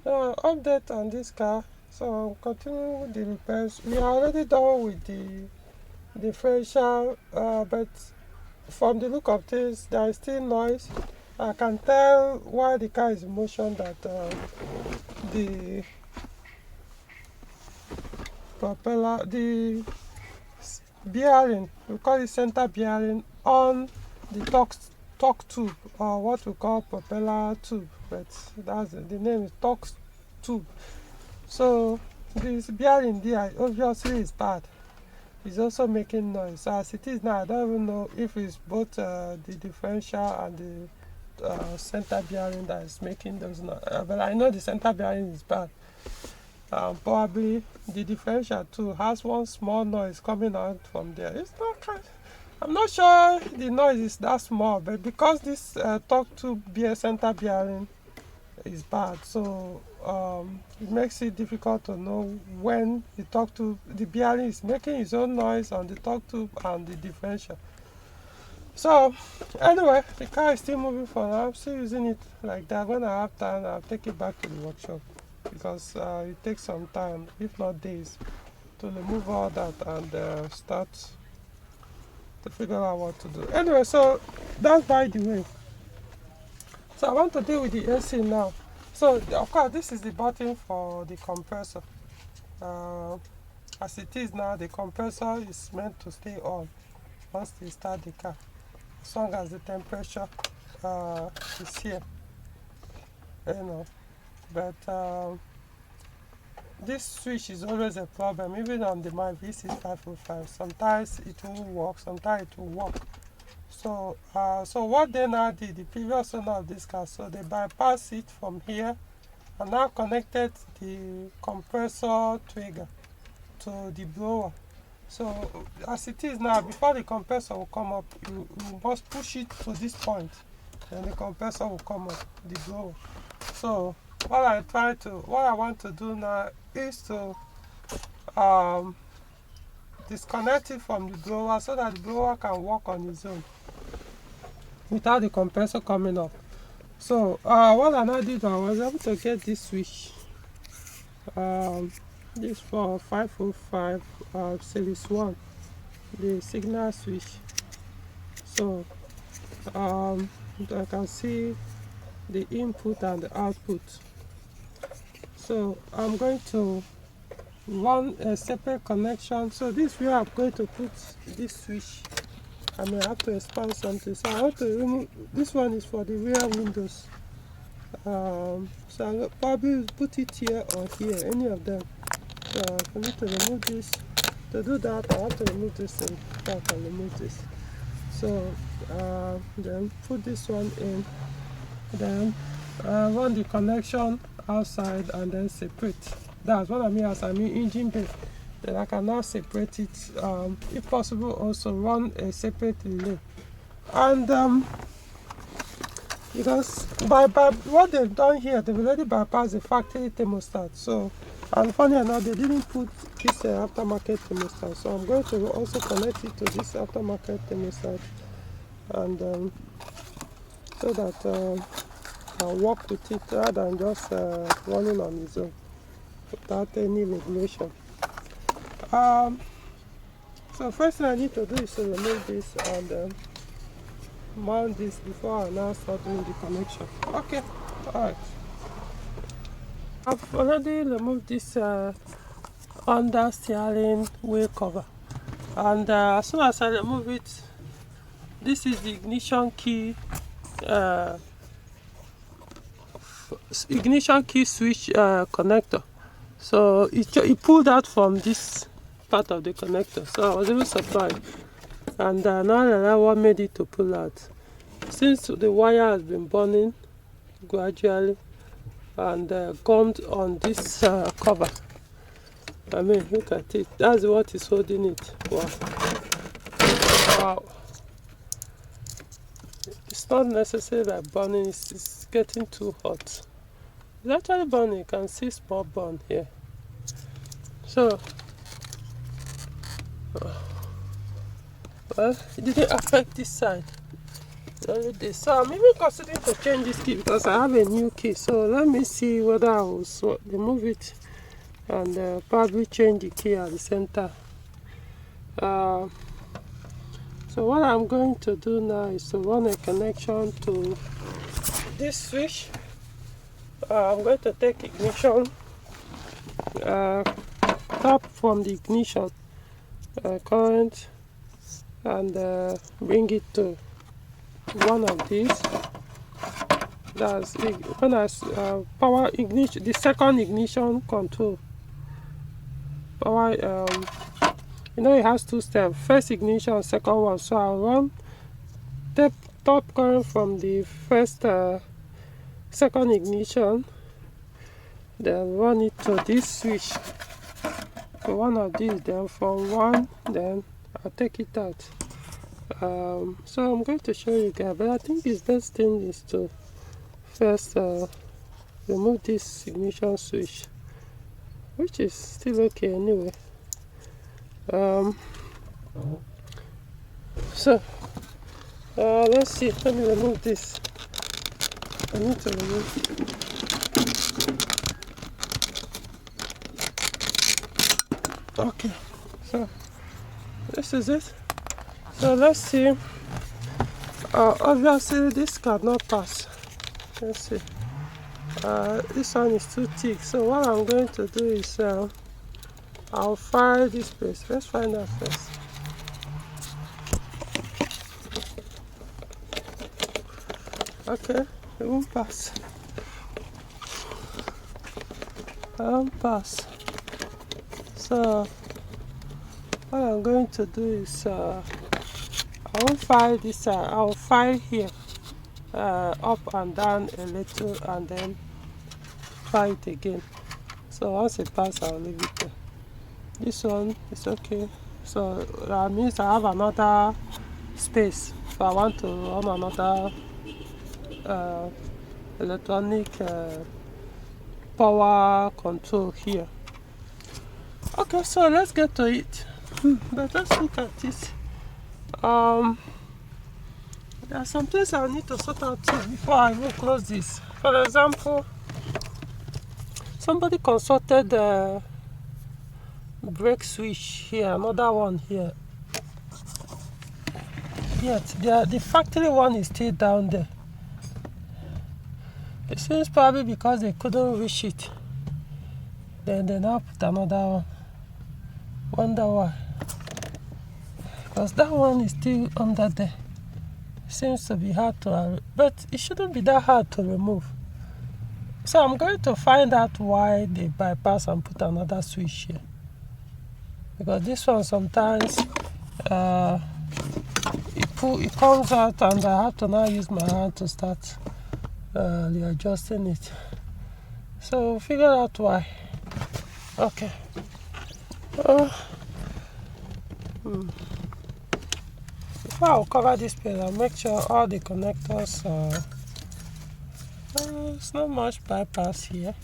Update on this car. So continuing with the repairs. We are already done with the differential, but from the look of things, there is still noise. I can tell while the car is in motion that the propeller, the bearing, we call it center bearing on the torque tube, or what we call propeller tube, but the name is torque tube. So this bearing there obviously is bad. It's also making noise. So as it is now, I don't even know if it's both the differential and the center bearing that is making those noise. But I know the center bearing is bad. Probably the differential too has one small noise coming out from there. It's not. I'm not sure the noise is that small, but because this torque tube center bearing is bad, so it makes it difficult to know when the bearing is making its own noise on the torque tube and the differential. So anyway, the car is still moving for now. I'm still using it like that. When I have time, I'll take it back to the workshop, because it takes some time, if not days, to remove all that and start to figure out what to do. Anyway, so that's by the way. So I want to deal with the AC now. So of course, this is the button for the compressor. As it is now, the compressor is meant to stay on once they start the car, as long as the temperature is here, but this switch is always a problem, even on my V6505. Sometimes it won't work, sometimes it will work. So what they now did, the previous owner of this car, so they bypassed it from here and now connected the compressor trigger to the blower. So as it is now, before the compressor will come up, you must push it to this point, and the compressor will come up, the blower. So what I want to do now is to disconnect it from the blower, so that the blower can work on its own without the compressor coming up. So what I now did, I was able to get this switch, this for 505 series 1, the signal switch. So I can see the input and the output. So I'm going to run a separate connection. So this is where I'm going to put this switch. I may have to expand something. So I want to remove, this one is for the rear windows. So I'll probably put it here or here, any of them. So for me to remove this, to do that, I have to remove this thing. I can remove this. So then put this one in, then run the connection outside and then separate. That's what I mean as I mean engine bay. Then I can now separate it. If possible, also run a separate relay. And because by what they've done here, they've already bypassed the factory thermostat. So, and funny enough, they didn't put this aftermarket thermostat. So I'm going to also connect it to this aftermarket thermostat, and so that I'll work with it rather than just running on its own without any regulation. So first thing I need to do is to remove this and mount this before I now start doing the connection. Okay, alright. I've already removed this under steering wheel cover, and as soon as I remove it, this is the ignition key switch connector. So it pulled out from this part of the connector, so I was even surprised, and now what made it to pull out, since the wire has been burning gradually and gummed on this cover. I mean, look at it, that's what is holding it. Wow. It's not necessarily like burning, it's getting too hot. It's actually burning, you can see small burn here. So well, it didn't affect this side, only this. So I'm even considering to change this key because I have a new key. So let me see whether I will remove it and probably change the key at the center. So what I'm going to do now is to run a connection to this switch. I'm going to take ignition, tap from the ignition current, and bring it to one of these. That's when I power ignition, the second ignition control. Power, you know, it has two steps: first ignition, second one. So I'll run top current from the second ignition, then run it to this switch, to one of these. Then from one, then I'll take it out. So I'm going to show you guys, but I think the best thing is to first remove this ignition switch, which is still okay anyway. So let's see. Let me remove this. I need to remove it. Okay, so this is it. So let's see. Obviously this cannot pass. Let's see. This one is too thick. So what I'm going to do is I'll file this place. Let's find that first. Okay, it won't pass. I won't pass. So what I'm going to do is I will file this. I'll file here up and down a little, and then file it again. So once it passes, I'll leave it there. This one is okay. So that means I have another space if I want to run another electronic power control here. Okay, so let's get to it. But let's look at this. There are some things I need to sort out too before I even close this. For example, somebody consulted the brake switch here, another one here. Yet the factory one is still down there. It seems probably because they couldn't reach it. Then they now put another one. Wonder why? Because that one is still under there. Seems to be hard to, but it shouldn't be that hard to remove. So I'm going to find out why they bypass and put another switch here. Because this one sometimes it comes out and I have to now use my hand to start readjusting it. So figure out why. Okay. Before I'll cover this page, I'll make sure all the connectors it's not much bypass here.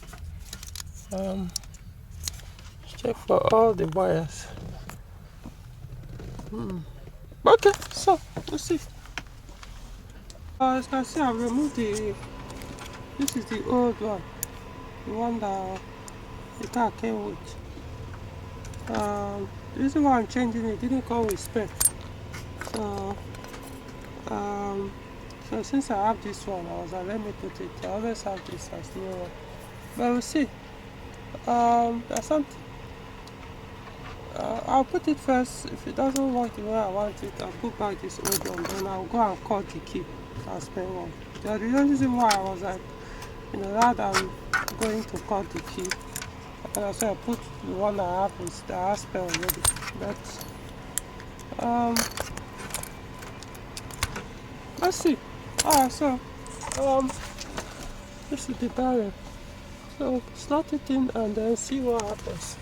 Check for all the wires. Okay, so let's see. As you can see, I've removed this is the old one, the one that the car came with. The reason why I'm changing it didn't come with spec. So since I have this one, I was like, let me put it. I always have this as new one. But we'll see. There's something. I'll put it first. If it doesn't work the way I want it, I'll put back this old one. Then I'll go and cut the key. I'll spend one. The only reason why I was like, rather than going to cut the key, I said I put the one I have with the aspect already. But let's see. Alright, so this is the barrel. So slot it in and then see what happens.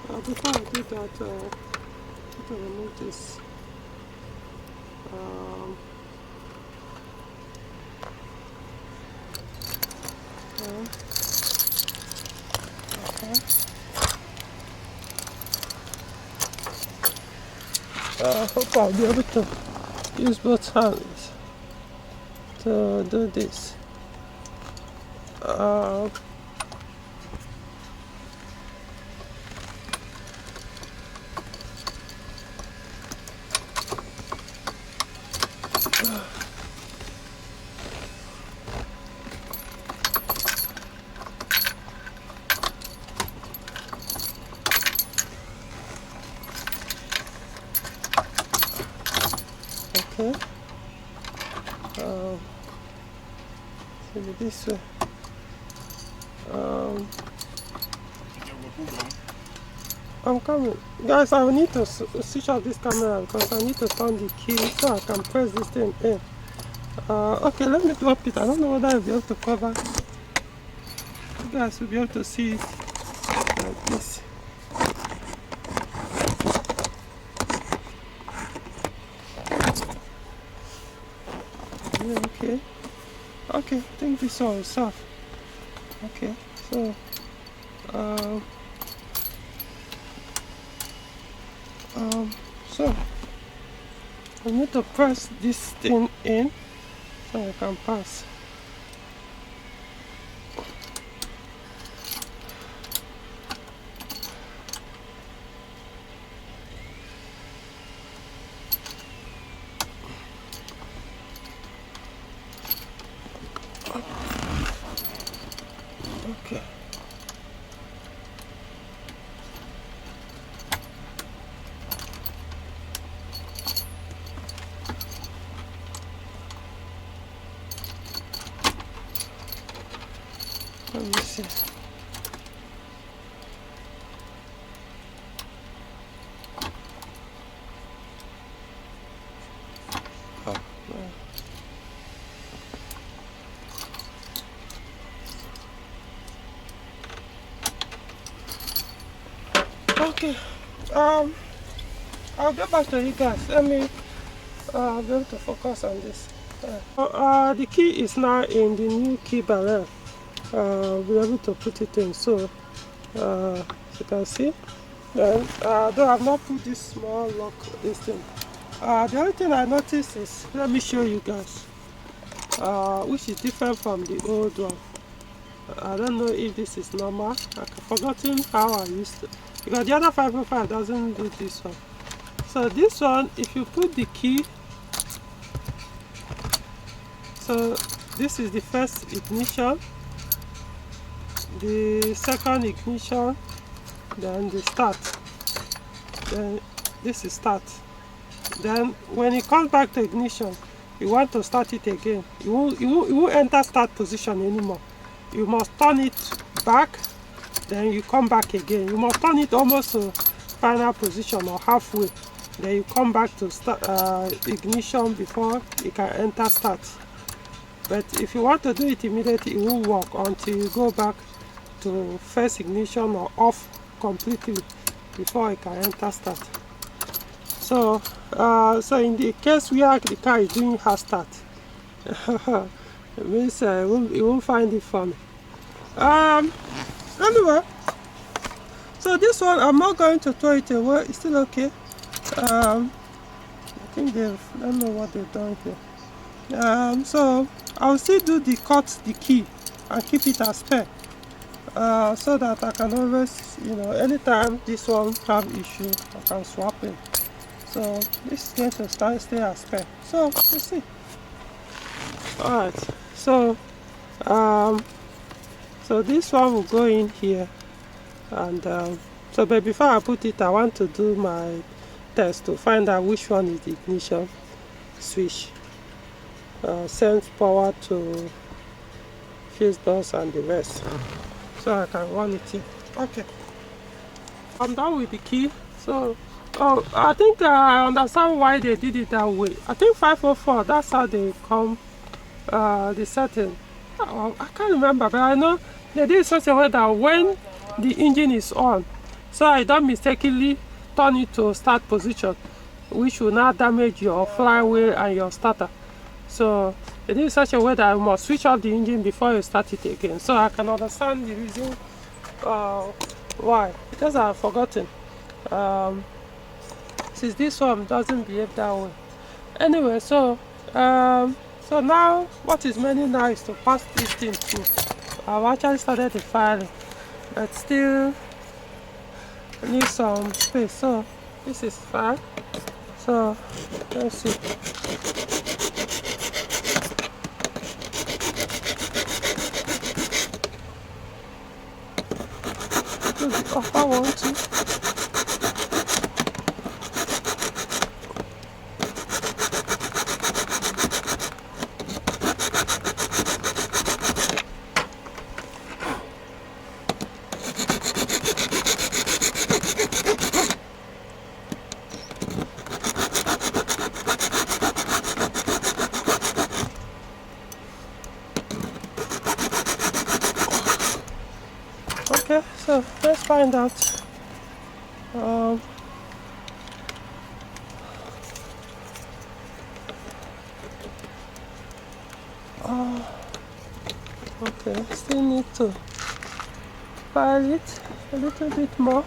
Before I do that, I have to remove this. Okay. I hope I'll be able to use both hands. to do this. Okay. This way. I'm coming. Guys, I will need to switch off this camera because I need to turn the key so I can press this thing in. Okay, let me drop it. I don't know whether I'll be able to cover. You guys will be able to see it like this. Yeah, okay. Okay, I think this one is off. Okay, so so I need to press this thing in so I can pass. Okay. Let me see. Okay, I'll get back to you guys. Let me be able to focus on this. The key is now in the new key barrel. We'll be able to put it in. So, as you can see, then though I've not put this small lock this thing. The only thing I noticed is, let me show you guys, which is different from the old one. I don't know if this is normal. I've forgotten how I used to, because the other 505 doesn't do this one. So this one, if you put the key, so this is the first ignition, the second ignition, then the start, then this is start. Then when it comes back to ignition, you want to start it again, you won't enter start position anymore. You must turn it back, then you come back again. You must turn it almost to final position or halfway, then you come back to start ignition before you can enter start. But if you want to do it immediately, it won't work until you go back to first ignition or off completely before you can enter start. So so in the case where the car is doing hard start, it means it won't find it funny. Anyway, so this one I'm not going to throw it away. It's still okay. I think I don't know what they've done here. So I'll still do the key and keep it as spare, so that I can always, anytime this one have issue, I can swap it. So this is going to stay as spare. So let's see. Alright, so so this one will go in here, and so but before I put it, I want to do my test to find out which one is the ignition switch. Sends power to fuse doors and the rest, so I can run it here. Okay, I'm done with the key. So I think I understand why they did it that way. I think 504, that's how they come the setting. I can't remember, but I know they did such a way that when the engine is on, so I don't mistakenly turn it to start position, which will not damage your flywheel and your starter. So they did such a way that you must switch off the engine before you start it again. So I can understand the reason why, because I've forgotten. Since this one doesn't behave that way. Anyway, so So now what is many now is to pass this thing through. I've actually started the filing, but still need some space. So this is fine. So let's see. Do the upper one too. Okay, so let's find out. Okay, still need to file it a little bit more.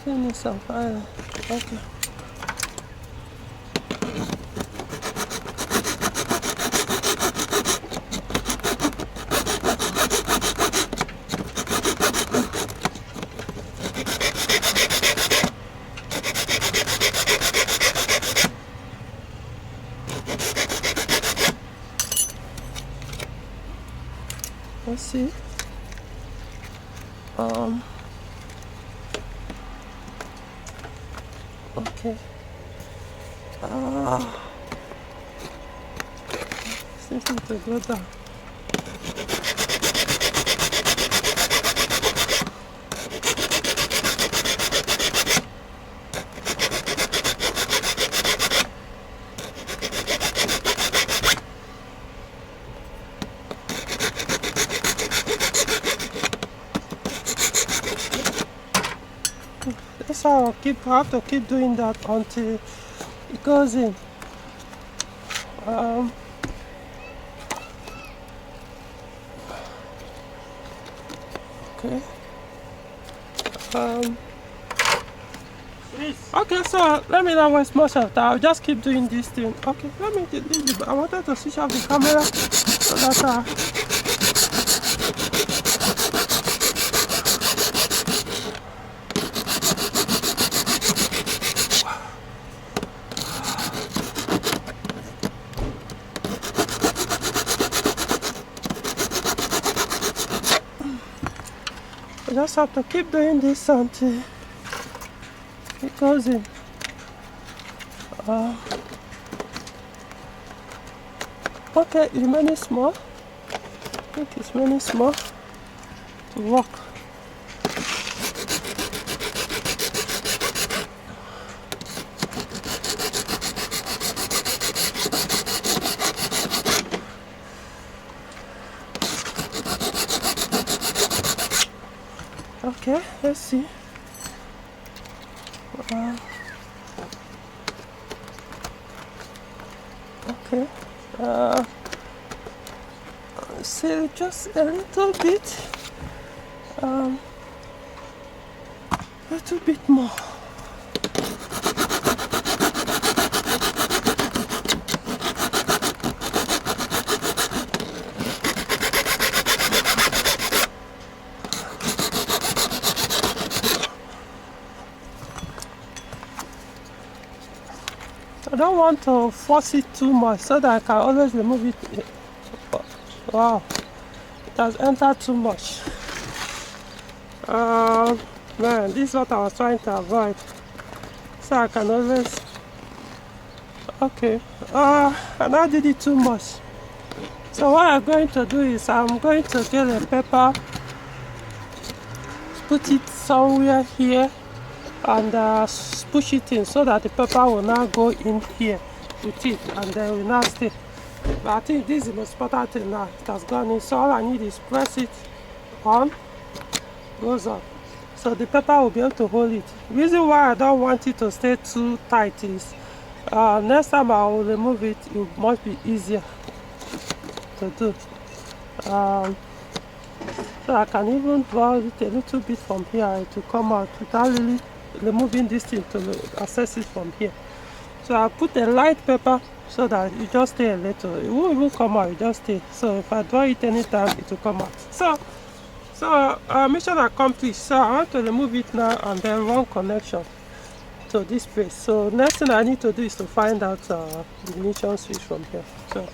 Still need some filing. Okay. Let's see. Okay. Still need to go down. That's how I have to keep doing that until it goes in. Okay. Okay, so let me not waste much of time. I'll just keep doing this thing. Okay, let me I wanted to switch off the camera so that I just have to keep doing this until it goes in. Okay, it's many small. I think it's many small to work. Okay, let's see. Okay. So just a little bit more. I don't want to force it too much so that I can always remove it. Wow, it has entered too much. Man, this is what I was trying to avoid. So I can always. Okay, I now did it too much. So what I'm going to do is I'm going to get a paper, put it somewhere here, and push it in so that the paper will now go in here with it, and then will now stay. But I think this is the most important thing now. It has gone in, so all I need is press it on, goes on. So the paper will be able to hold it. The reason why I don't want it to stay too tight is next time I will remove it, it must be easier to do. So I can even draw it a little bit from here to come out without really removing this thing to access it from here. So I put a light pepper so that it just stay a little. It won't even come out, it just stay. So if I draw it anytime, it will come out. So mission accomplished. So I want to remove it now and then run connection to this place. So next thing I need to do is to find out the ignition switch from here. So